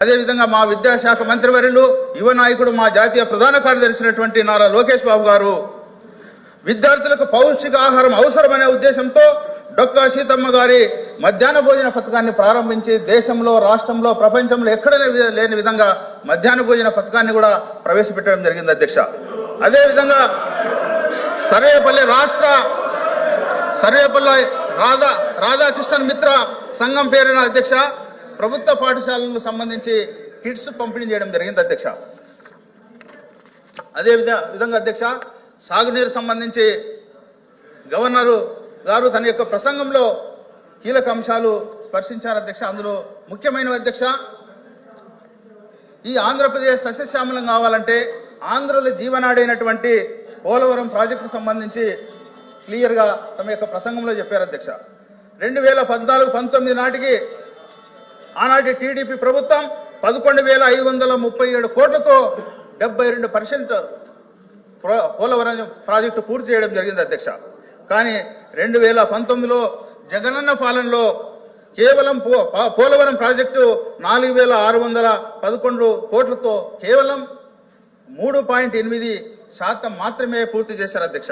అదేవిధంగా మా విద్యాశాఖ మంత్రివర్యులు యువ నాయకుడు మా జాతీయ ప్రధాన కార్యదర్శి నారా లోకేష్ బాబు గారు విద్యార్థులకు పౌష్టికాహారం అవసరమనే ఉద్దేశంతో డొక్కా సీతమ్మ గారి మధ్యాహ్న భోజన పథకాన్ని ప్రారంభించి దేశంలో, రాష్ట్రంలో, ప్రపంచంలో ఎక్కడ లేని విధంగా మధ్యాహ్న భోజన పథకాన్ని కూడా ప్రవేశపెట్టడం జరిగింది అధ్యక్ష. అదేవిధంగా సర్వేపల్లి రాధాకృష్ణన్ మిత్ర సంఘం పేరున అధ్యక్ష ప్రభుత్వ పాఠశాలలకు సంబంధించి కిట్స్ పంపిణీ చేయడం జరిగింది అధ్యక్ష. అదే విధంగా అధ్యక్ష సాగునీరు సంబంధించి గవర్నరు గారు తన యొక్క ప్రసంగంలో కీలక అంశాలు స్పర్శించారు అధ్యక్ష. అందులో ముఖ్యమైన అధ్యక్ష ఈ ఆంధ్రప్రదేశ్ సస్యశ్యామలం కావాలంటే ఆంధ్రుల జీవనాడైనటువంటి పోలవరం ప్రాజెక్టుకు సంబంధించి క్లియర్ గా తమ యొక్క ప్రసంగంలో చెప్పారు అధ్యక్ష. 2014-19 నాటికి ఆనాటి టీడీపీ ప్రభుత్వం 11,537 కోట్లతో 72% పోలవరం ప్రాజెక్టు పూర్తి చేయడం జరిగింది అధ్యక్ష. కానీ 2019లో జగనన్న పాలనలో కేవలం పోలవరం ప్రాజెక్టు 4,611 కోట్లతో కేవలం 3.8% మాత్రమే పూర్తి చేశారు అధ్యక్ష.